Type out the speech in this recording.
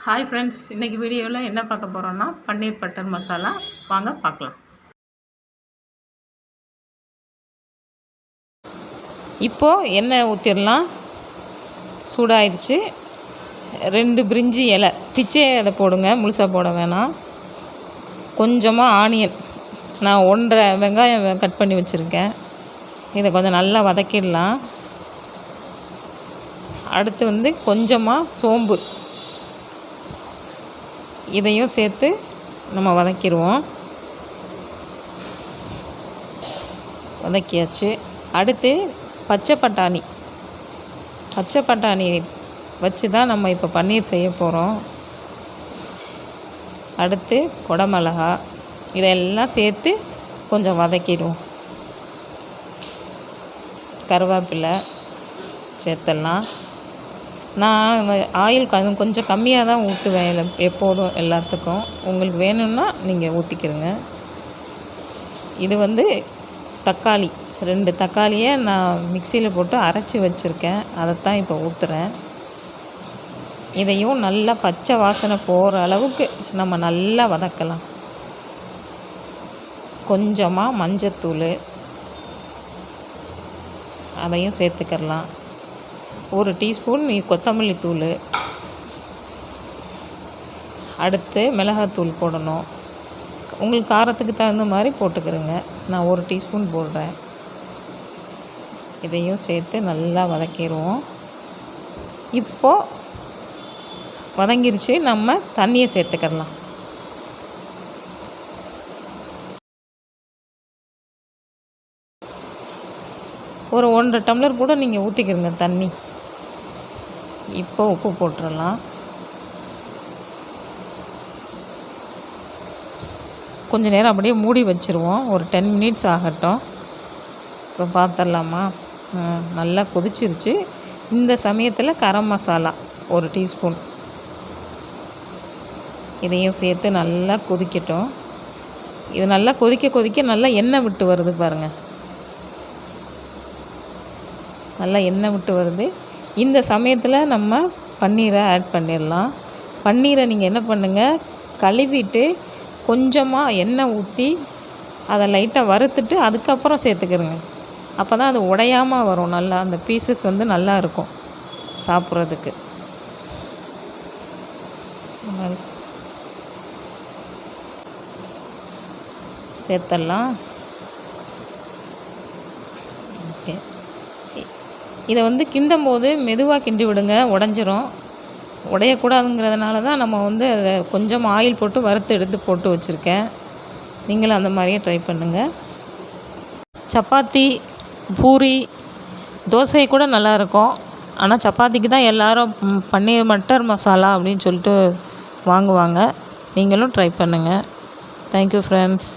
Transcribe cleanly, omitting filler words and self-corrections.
Hi friends, இன்றைக்கி வீடியோவில் என்ன பார்க்க போகிறோன்னா பன்னீர் பட்டர் மசாலா. வாங்க பார்க்கலாம். இப்போது எண்ணெய் ஊற்றிடலாம். சூடாயிடுச்சு. 2 பிரிஞ்சி இலை பிச்சே அதை போடுங்க, முழுசாக போட வேணாம். கொஞ்சமாக ஆனியன், நான் 1.5 வெங்காயம் கட் பண்ணி வச்சுருக்கேன். இதை கொஞ்சம் நல்லா வதக்கிடலாம். அடுத்து கொஞ்சமாக சோம்பு, இதையும் சேர்த்து நம்ம வதக்கிடுவோம். வதக்கியாச்சு. அடுத்து பச்சை பட்டாணி வச்சு தான் நம்ம இப்போ பன்னீர் செய்ய போகிறோம். அடுத்து குடமிளகா, இதெல்லாம் சேர்த்து கொஞ்சம் வதக்கிடுவோம். கருவேப்பிலை சேர்த்துடலாம். நான் ஆயில் கொஞ்சம் கம்மியாக தான் ஊற்றுவேன் எப்போதும் எல்லாத்துக்கும். உங்களுக்கு வேணும்னா நீங்கள் ஊற்றிக்கிறங்க. இது தக்காளி, 2 தக்காளியை நான் மிக்சியில் போட்டு அரைச்சி வச்சுருக்கேன். அதைத்தான் இப்போ ஊற்றுறேன். இதையும் நல்லா பச்சை வாசனை போகிற அளவுக்கு நம்ம நல்லா வதக்கலாம். கொஞ்சமாக மஞ்சத்தூள், அதையும் சேர்த்துக்கலாம். 1 டீஸ்பூன் கொத்தமல்லி தூள். அடுத்து மிளகாத்தூள் போடணும். உங்களுக்கு காரத்துக்கு தகுந்த மாதிரி போட்டுக்கிறங்க. நான் 1 டீஸ்பூன் போடுறேன். இதையும் சேர்த்து நல்லா வதக்கிடுவோம். இப்போது வதங்கிருச்சு, நம்ம தண்ணியை சேர்த்துக்கலாம். ஒரு 1.5 டம்ளர் கூட நீங்கள் ஊற்றிக்கிறங்க தண்ணி. இப்போ உப்பு போட்டுடலாம். கொஞ்சம் நேரம் அப்படியே மூடி வச்சுருவோம். ஒரு 10 மினிட்ஸ் ஆகட்டும். இப்போ பார்த்துடலாமா? நல்லா கொதிச்சிருச்சு. இந்த சமயத்தில் கரம் மசாலா 1 டீஸ்பூன், இதையும் சேர்த்து நல்லா கொதிக்கட்டும். இது நல்லா கொதிக்க நல்லா எண்ணெய் விட்டு வருது பாருங்கள். நல்லா எண்ணெய் விட்டு வருது. இந்த சமயத்தில் நம்ம பன்னீரை ஆட் பண்ணிடலாம். பன்னீரை நீங்கள் என்ன பண்ணுங்கள், கழுவிட்டு கொஞ்சமாக எண்ணெய் ஊற்றி அதை லைட்டாக வறுத்துட்டு அதுக்கப்புறம் சேர்த்துக்கிறங்க. அப்போ தான் அது உடையாமல் வரும். நல்லா அந்த பீசஸ் நல்லா இருக்கும் சாப்பிட்றதுக்கு. சேர்த்துடலாம். ஓகே. இதை கிண்டும் போது மெதுவாக கிண்டி விடுங்க, உடஞ்சிரும். உடையக்கூடாதுங்கிறதுனால தான் நம்ம அதை கொஞ்சம் ஆயில் போட்டு வறுத்து எடுத்து போட்டு வச்சுருக்கேன். நீங்களும் அந்த மாதிரியே ட்ரை பண்ணுங்கள். சப்பாத்தி, பூரி, தோசை கூட நல்லாயிருக்கும். ஆனால் சப்பாத்திக்கு தான் எல்லோரும் பன்னீர் பட்டர் மசாலா அப்படின்னு சொல்லிட்டு வாங்குவாங்க. நீங்களும் ட்ரை பண்ணுங்கள். Thank you friends.